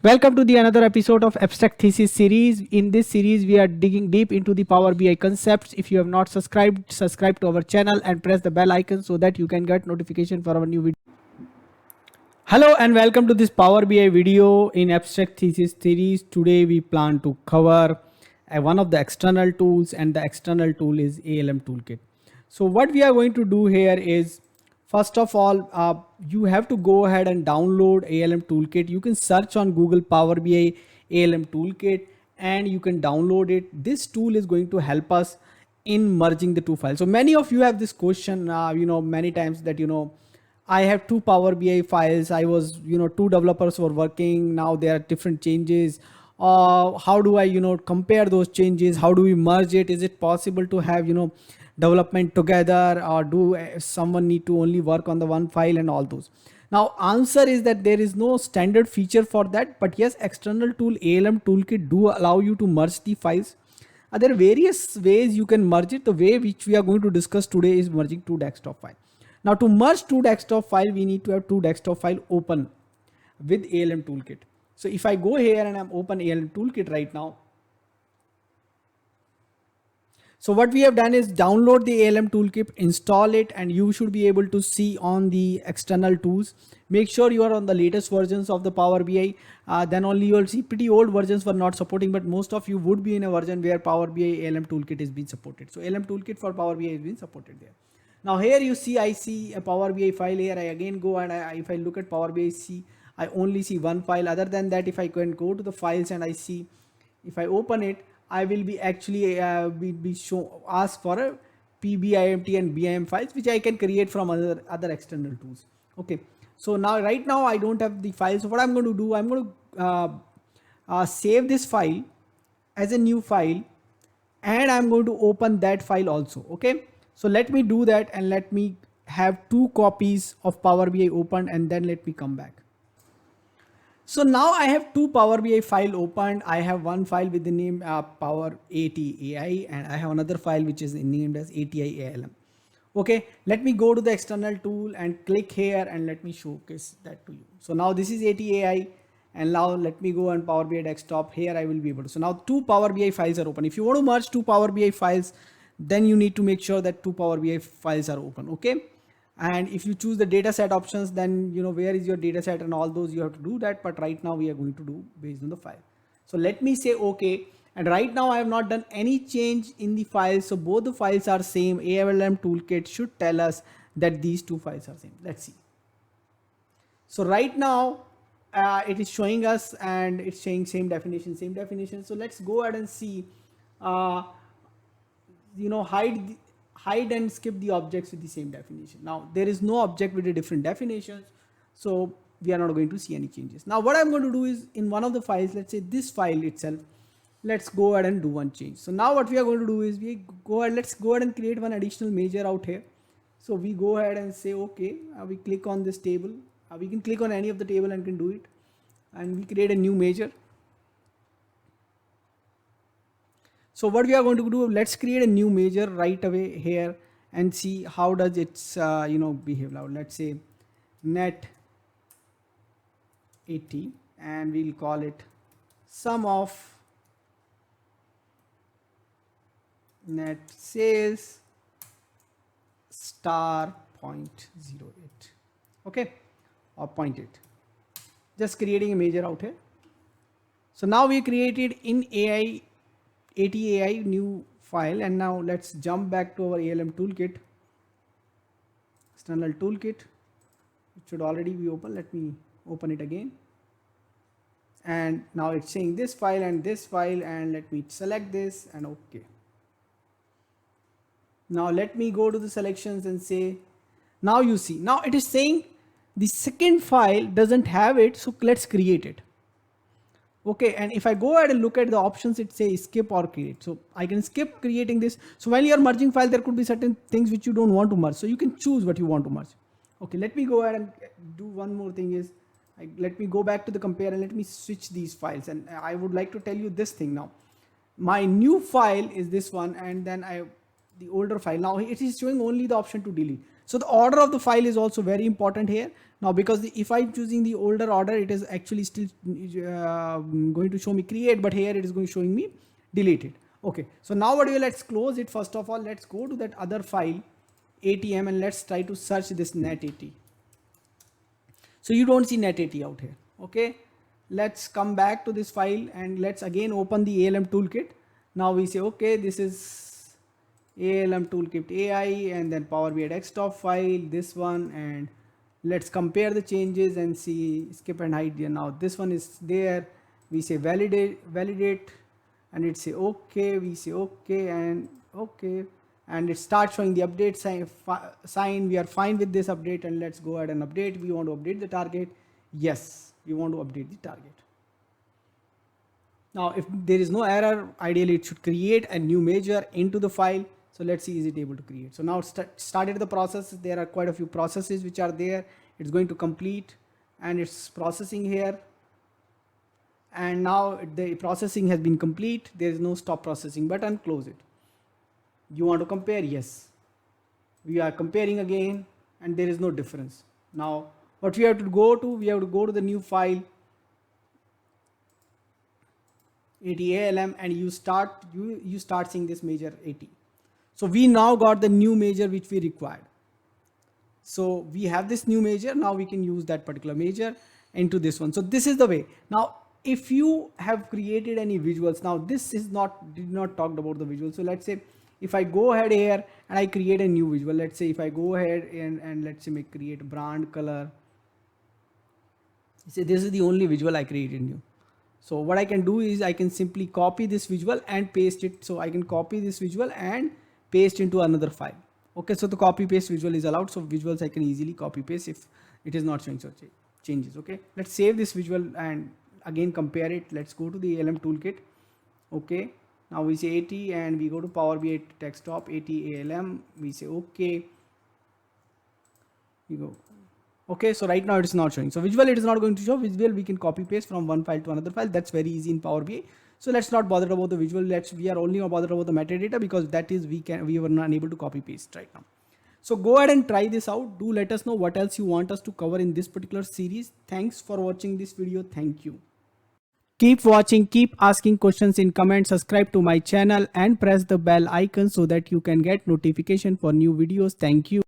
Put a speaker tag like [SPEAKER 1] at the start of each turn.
[SPEAKER 1] Welcome to the another episode of Abstract Thesis series. In this series, we are digging deep into the Power BI concepts. If you have not subscribed, subscribe to our channel and press the bell icon so that you can get notification for our new video. Hello and welcome to this Power BI video in Abstract Thesis series. Today we plan to cover one of the external tools, and the external tool is ALM toolkit. So what we are going to do here is, first of all, you have to go ahead and download ALM toolkit. You can search on Google Power BI ALM toolkit and you can download it. This tool is going to help us in merging the two files. So many of you have this question, many times that, I have two Power BI files. I was, two developers were working. Now there are different changes. How do I, compare those changes? How do we merge it? Is it possible to have, development together, or do someone need to only work on the one file and all those? Now, answer is that there is no standard feature for that. But yes, external tool ALM toolkit do allow you to merge the files. There are various ways you can merge it. The way which we are going to discuss today is merging two desktop files. Now to merge two desktop file, we need to have two desktop file open with ALM toolkit. So if I go here and I'm open ALM toolkit right now. So what we have done is download the ALM toolkit, install it, and you should be able to see on the external tools. Make sure you are on the latest versions of the Power BI. Then only you will see. Pretty old versions were not supporting, but most of you would be in a version where Power BI ALM toolkit is being supported. So ALM toolkit for Power BI is being supported there. Now here you see, I see a Power BI file here. I again go and if I look at Power BI, I only see one file. Other than that, if I can go to the files and I see, if I open it, I will be actually asked for a PBIMT and BIM files, which I can create from other external tools. Okay. So now right now I don't have the file. So what I'm going to do, I'm going to save this file as a new file, and I'm going to open that file also. Okay. So let me do that, and let me have two copies of Power BI opened, and then let me come back. So now I have two Power BI file opened. I have one file with the name Power ATAI, and I have another file which is named as ATI ALM. Okay, let me go to the external tool and click here, and let me showcase that to you. So now this is ATAI, and now let me go on Power BI desktop. Here I will be able to. So now two Power BI files are open. If you want to merge two Power BI files, then you need to make sure that two Power BI files are open. Okay. And if you choose the data set options, then where is your data set and all those, you have to do that. But right now we are going to do based on the file. So let me say okay. And right now I have not done any change in the file. So both the files are same. ALM toolkit should tell us that these two files are same. Let's see. So right now it is showing us, and it's saying same definition, same definition. So let's go ahead and see, hide and skip the objects with the same definition. Now there is no object with a different definitions, so we are not going to see any changes. Now what I'm going to do is, in one of the files, let's say this file itself, let's go ahead and do one change. So now what we are going to do is, let's go ahead and create one additional measure out here. So we go ahead and say okay, we click on this table. We can click on any of the table and can do it, and we create a new measure. So what we are going to do, let's create a new measure right away here and see how does it behave now. Let's say net 80, and we'll call it sum of net sales star 0.08. Okay, or 0.8. Just creating a measure out here. So now we created in ATAI new file, and now let's jump back to our ALM toolkit, external toolkit. It should already be open. Let me open it again, and now it's saying this file and this file, and let me select this and okay. Now let me go to the selections and say, now you see, now it is saying the second file doesn't have it, so let's create it. Okay, and if I go ahead and look at the options, it says skip or create. So I can skip creating this. So while you're merging file, there could be certain things which you don't want to merge. So you can choose what you want to merge. Okay, let me go ahead and do one more thing is, let me go back to the compare and let me switch these files. And I would like to tell you this thing now. My new file is this one, and then the older file. Now it is showing only the option to delete. So the order of the file is also very important here. Now because if I'm choosing the older order, it is actually still going to show me create, but here it is going to showing me deleted. Okay, so now what we let's close it. First of all, let's go to that other file ATM and let's try to search this net80. So you don't see net80 out here. Okay, let's come back to this file and let's again open the ALM toolkit. Now we say, okay, this is ALM toolkit AI and then Power BI desktop file, this one, and let's compare the changes and see skip and hide. Now this one is there. We say validate and it say okay, we say okay and okay, and it starts showing the update sign. We are fine with this update and let's go ahead and update. We want to update the target. Yes, we want to update the target. Now if there is no error, ideally it should create a new measure into the file. So let's see, is it able to create? So now started the process. There are quite a few processes which are there. It's going to complete and it's processing here. And now the processing has been complete. There is no stop processing button. Close it. You want to compare? Yes. We are comparing again and there is no difference. Now what we have to go to, we have to go to the new file ALM and you start seeing this measure 80. So we now got the new measure which we required. So we have this new measure. Now we can use that particular measure into this one. So this is the way. Now if you have created any visuals, now this is did not talk about the visual. So let's say if I go ahead here and I create a new visual, let's say if I go ahead and let's say create brand color. Say this is the only visual I created new. So what I can do is I can simply copy this visual and paste it. So I can copy this visual and paste into another file. Okay, so the copy paste visual is allowed. So visuals I can easily copy paste if it is not showing such changes. Okay, let's save this visual and again compare it. Let's go to the ALM toolkit. Okay, now we say 80 and we go to Power BI desktop 80 ALM. We say okay. You go. Okay, so right now it is not showing. So visual it is not going to show. Visual we can copy paste from one file to another file. That's very easy in Power BI. So let's not bother about the visual. We are only bothered about the metadata because that is we were not able to copy paste right now. So go ahead and try this out. Do let us know what else you want us to cover in this particular series. Thanks for watching this video. Thank you. Keep watching, keep asking questions in comments, subscribe to my channel and press the bell icon so that you can get notification for new videos. Thank you.